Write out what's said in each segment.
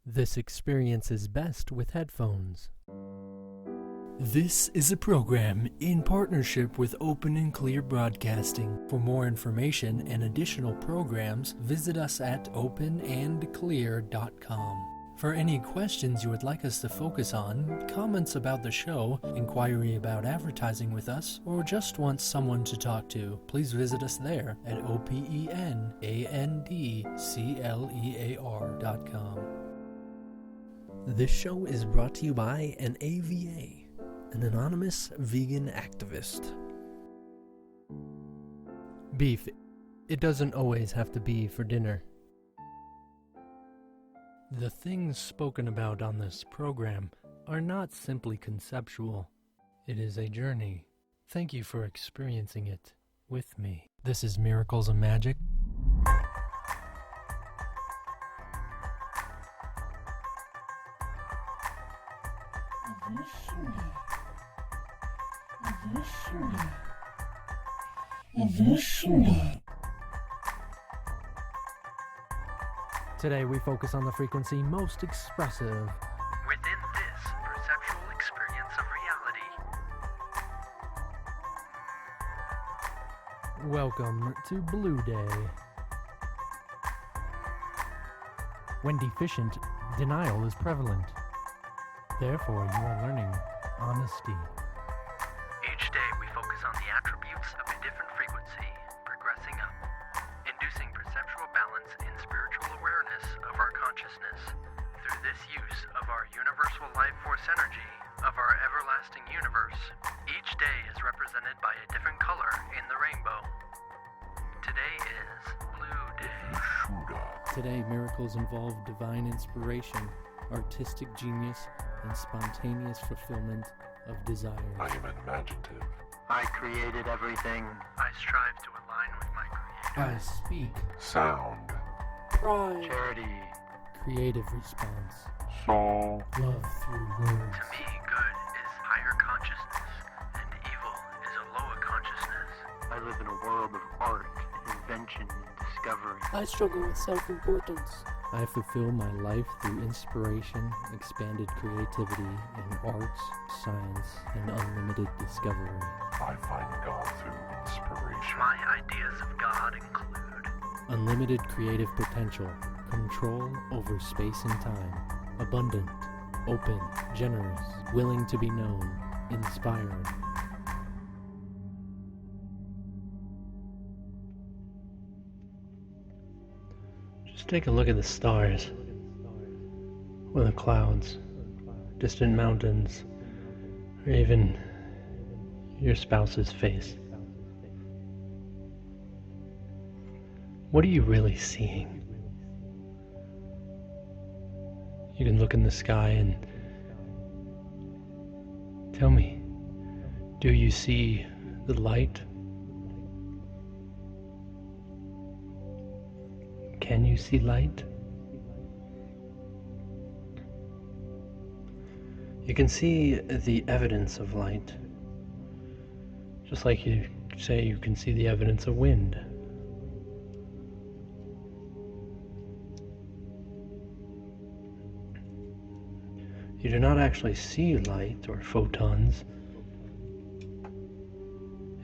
This experience is best with headphones. This is a program in partnership with Open and Clear Broadcasting. For more information and additional programs, visit us at openandclear.com. For any questions you would like us to focus on, comments about the show, inquiry about advertising with us, or just want someone to talk to, please visit us there at openandclear.com. This show is brought to you by an AVA, an anonymous vegan activist. Beef, it doesn't always have to be for dinner. The things spoken about on this program are not simply conceptual. It is a journey. Thank you for experiencing it with me. This is Miracles and Magic. Today we focus on the frequency most expressive within this perceptual experience of reality. Welcome to Blue Day. When deficient, denial is prevalent. Therefore, you are learning honesty. Each day we focus on the attributes of a different frequency, progressing up, inducing perceptual balance in spiritual awareness of our consciousness through this use of our universal life force energy of our everlasting universe. Each day is represented by a different color in the rainbow. Today is Blue Day. Today, miracles involve divine inspiration, artistic genius, and spontaneous fulfillment of desires. I am imaginative. I created everything. I strive to align with my Creator. I speak. Sound. Pride. Charity. Creative response. Soul. Love through words. To me, good is higher consciousness, and evil is a lower consciousness. I live in a world of art, invention, and discovery. I struggle with self-importance. I fulfill my life through inspiration, expanded creativity in arts, science, and unlimited discovery. I find God through inspiration. My ideas of God include Unlimited creative potential, control over space and time, abundant, open, generous, willing to be known, inspired. Just take a look at the stars, or the clouds, distant mountains, or even your spouse's face. What are you really seeing? You can look in the sky and tell me, do you see the light? Can you see light? You can see the evidence of light, just like you say you can see the evidence of wind. You do not actually see light or photons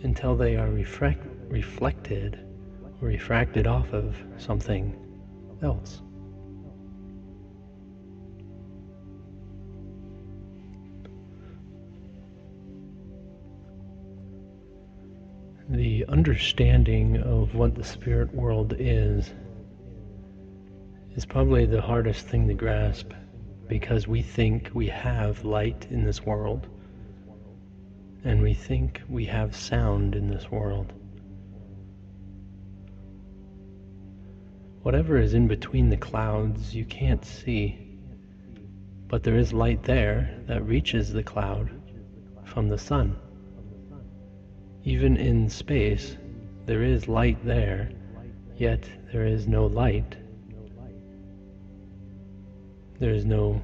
until they are reflected or refracted off of something else. The understanding of what the spirit world is probably the hardest thing to grasp, because we think we have light in this world, and we think we have sound in this world. Whatever is in between the clouds you can't see, but there is light there that reaches the cloud from the sun. Even in space, there is light there, yet there is no light. There is no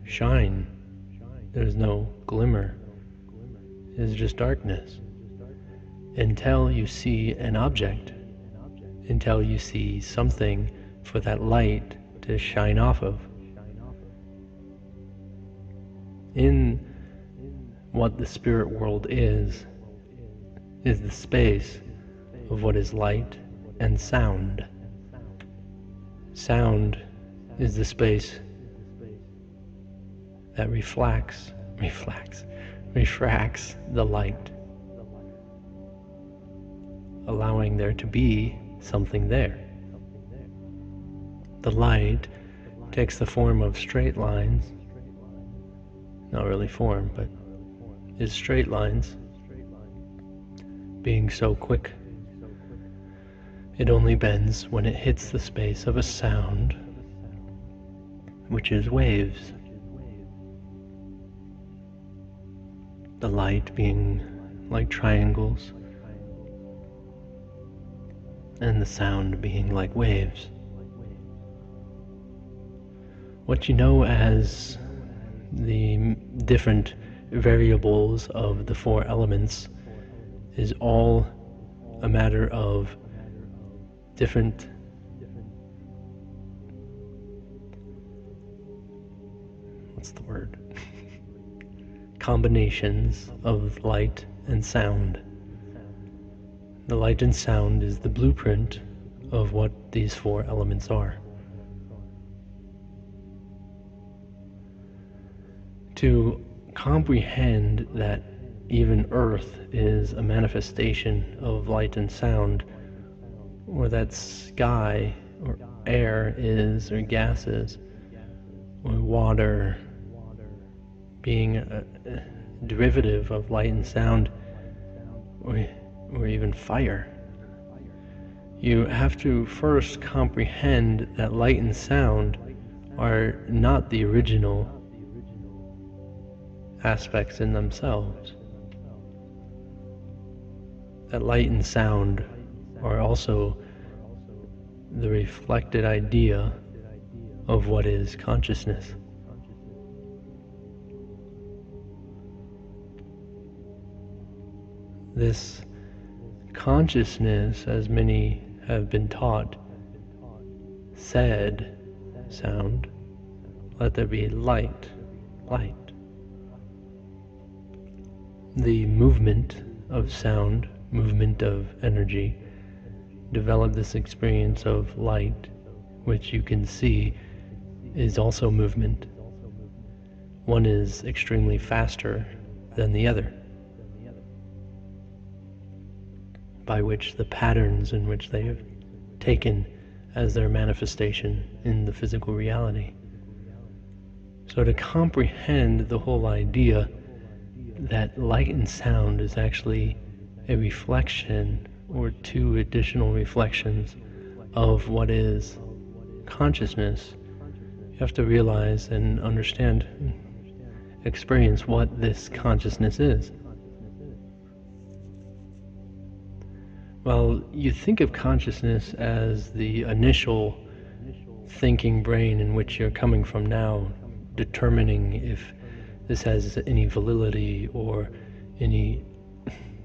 shine. There is no glimmer. It is just darkness. Until you see an object, until you see something for that light to shine off of. in what the spirit world is the space of what is light and sound. Sound is the space that refracts the light, allowing there to be something there. The light takes the form of straight lines, not really form, but is straight lines, being so quick. It only bends when it hits the space of a sound, which is waves. The light being like triangles, and the sound being like waves. What you know as the different variables of the four elements is all a matter of different combinations of light and sound. The light and sound is the blueprint of what these four elements are. To comprehend that even Earth is a manifestation of light and sound, or that sky or air is, or gases, or water being a derivative of light and sound, or even fire. You have to first comprehend that light and sound are not the original aspects in themselves. That light and sound are also the reflected idea of what is consciousness. This consciousness, as many have been taught, said, sound, let there be light, light. The movement of sound, movement of energy, developed this experience of light, which you can see is also movement. One is extremely faster than the other, by which the patterns in which they have taken as their manifestation in the physical reality. So to comprehend the whole idea that light and sound is actually a reflection or two additional reflections of what is consciousness, you have to realize and understand, experience what this consciousness is. Well, you think of consciousness as the initial thinking brain in which you're coming from now, determining if this has any validity or any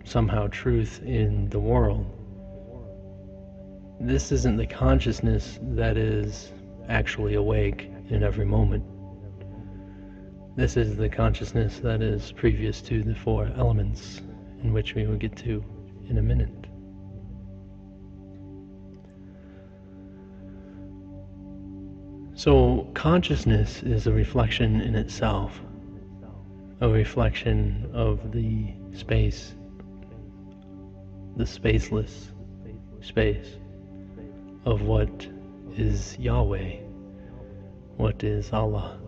somehow truth in the world. This isn't the consciousness that is actually awake in every moment. This is the consciousness that is previous to the four elements, in which we will get to in a minute. So consciousness is a reflection in itself, a reflection of the space, the spaceless space of what is Yahweh, what is Allah.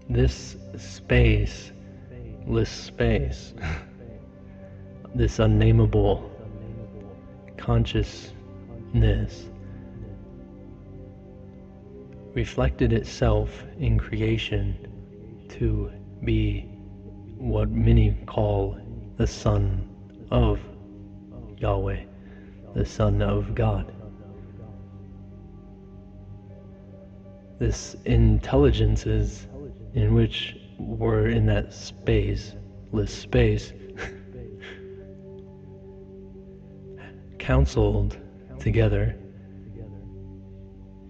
This spaceless space, this unnameable consciousness, reflected itself in creation to be what many call the Son of Yahweh, the Son of God. This intelligence is in which we're in that spaceless space, counseled together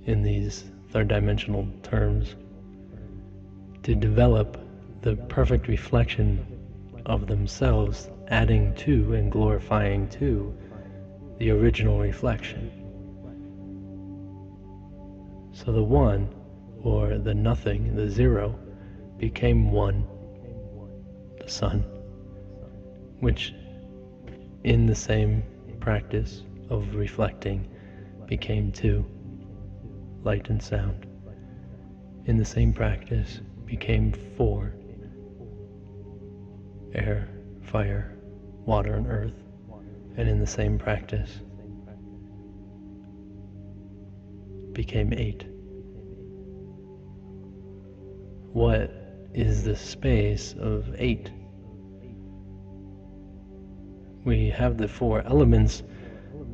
in these third dimensional terms, to develop the perfect reflection of themselves, adding to and glorifying to the original reflection. So the one, or the nothing, the zero, became one, the sun, which in the same practice of reflecting became two, light and sound. In the same practice became four, air, fire, water, and earth. And in the same practice became eight. What is the space of eight? We have the four elements,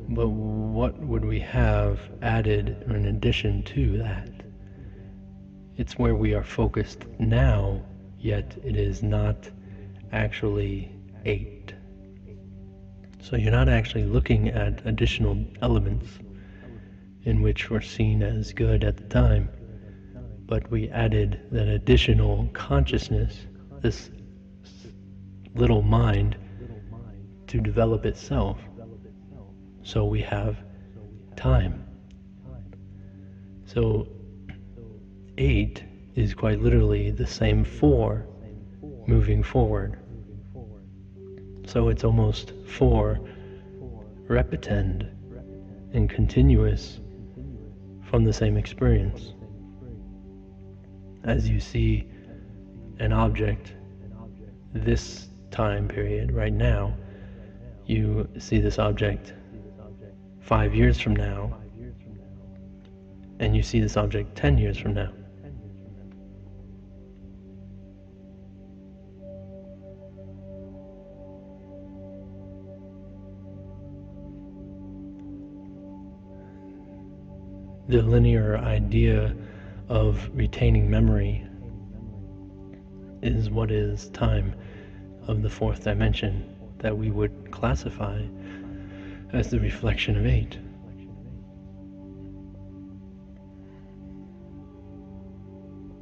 but what would we have added in addition to that? It's where we are focused now, yet it is not actually eight. So you're not actually looking at additional elements in which were seen as good at the time, but we added that additional consciousness, this little mind, to develop itself. So we have time. So 8 is quite literally the same 4 moving forward. So it's almost 4 repetend and continuous from the same experience. As you see an object this time period right now, you see this object 5 years from now, and you see this object 10 years from now. The linear idea of retaining memory is what is time of the fourth dimension that we would classify as the reflection of 8.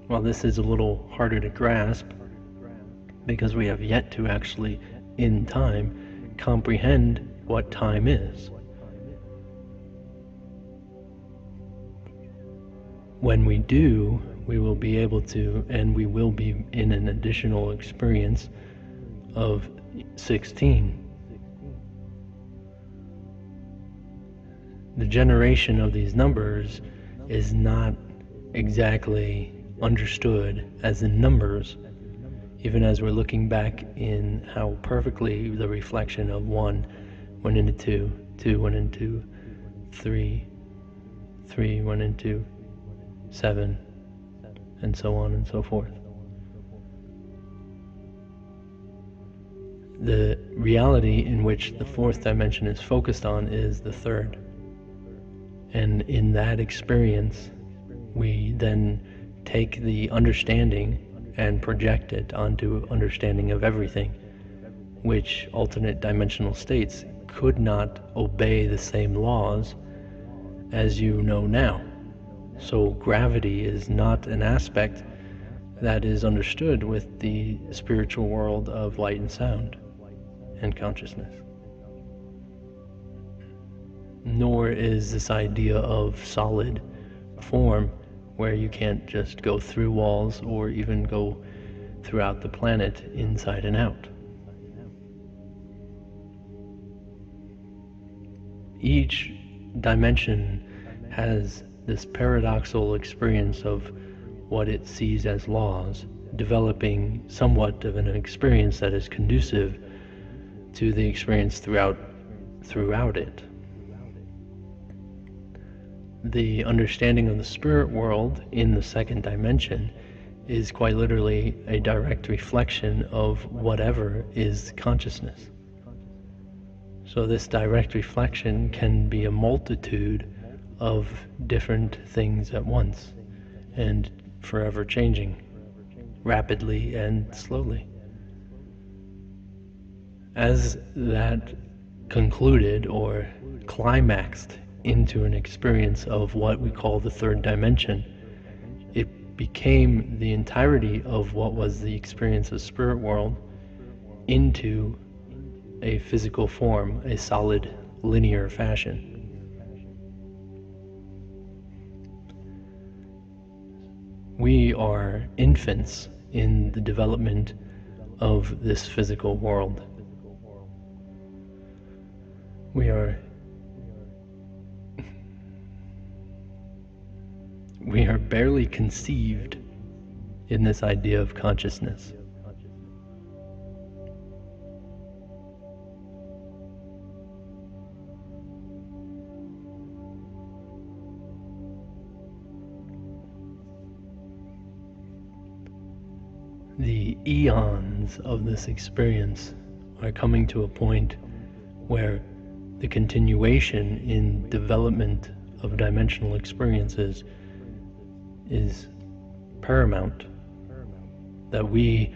Well, this is a little harder to grasp because we have yet to actually, in time, comprehend what time is. When we do, we will be able to, and we will be in an additional experience of 16. The generation of these numbers is not exactly understood as in numbers, even as we're looking back in how perfectly the reflection of 1 went into 2, 2 went into 3, 3 went into 7, and so on and so forth. The reality in which the fourth dimension is focused on is the third. And in that experience, we then take the understanding and project it onto understanding of everything, which alternate dimensional states could not obey the same laws as you know now. So gravity is not an aspect that is understood with the spiritual world of light and sound and consciousness. Nor is this idea of solid form where you can't just go through walls or even go throughout the planet inside and out. Each dimension has this paradoxical experience of what it sees as laws, developing somewhat of an experience that is conducive to the experience throughout it. The understanding of the spirit world in the second dimension is quite literally a direct reflection of whatever is consciousness. So this direct reflection can be a multitude of different things at once, and forever changing, rapidly and slowly. As that concluded or climaxed into an experience of what we call the third dimension, it became the entirety of what was the experience of spirit world into a physical form, a solid linear fashion. We are infants in the development of this physical world. We are barely conceived in this idea of consciousness. The eons of this experience are coming to a point where the continuation in development of dimensional experiences is paramount, that we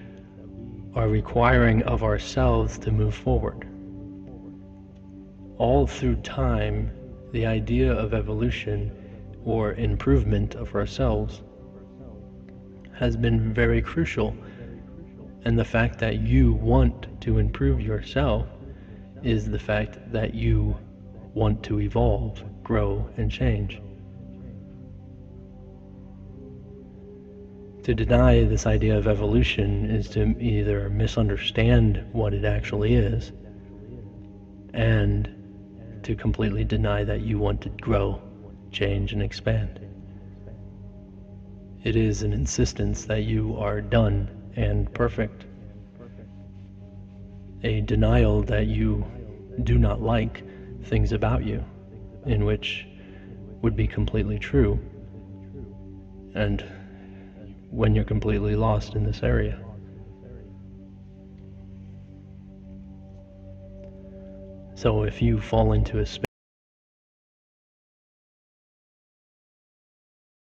are requiring of ourselves to move forward. All through time, the idea of evolution or improvement of ourselves has been very crucial, and the fact that you want to improve yourself is the fact that you want to evolve, grow, and change. To deny this idea of evolution is to either misunderstand what it actually is and to completely deny that you want to grow, change, and expand. It is an insistence that you are done and perfect. A denial that you do not like things about you, in which would be completely true, and when you're completely lost in this area. So if you fall into a space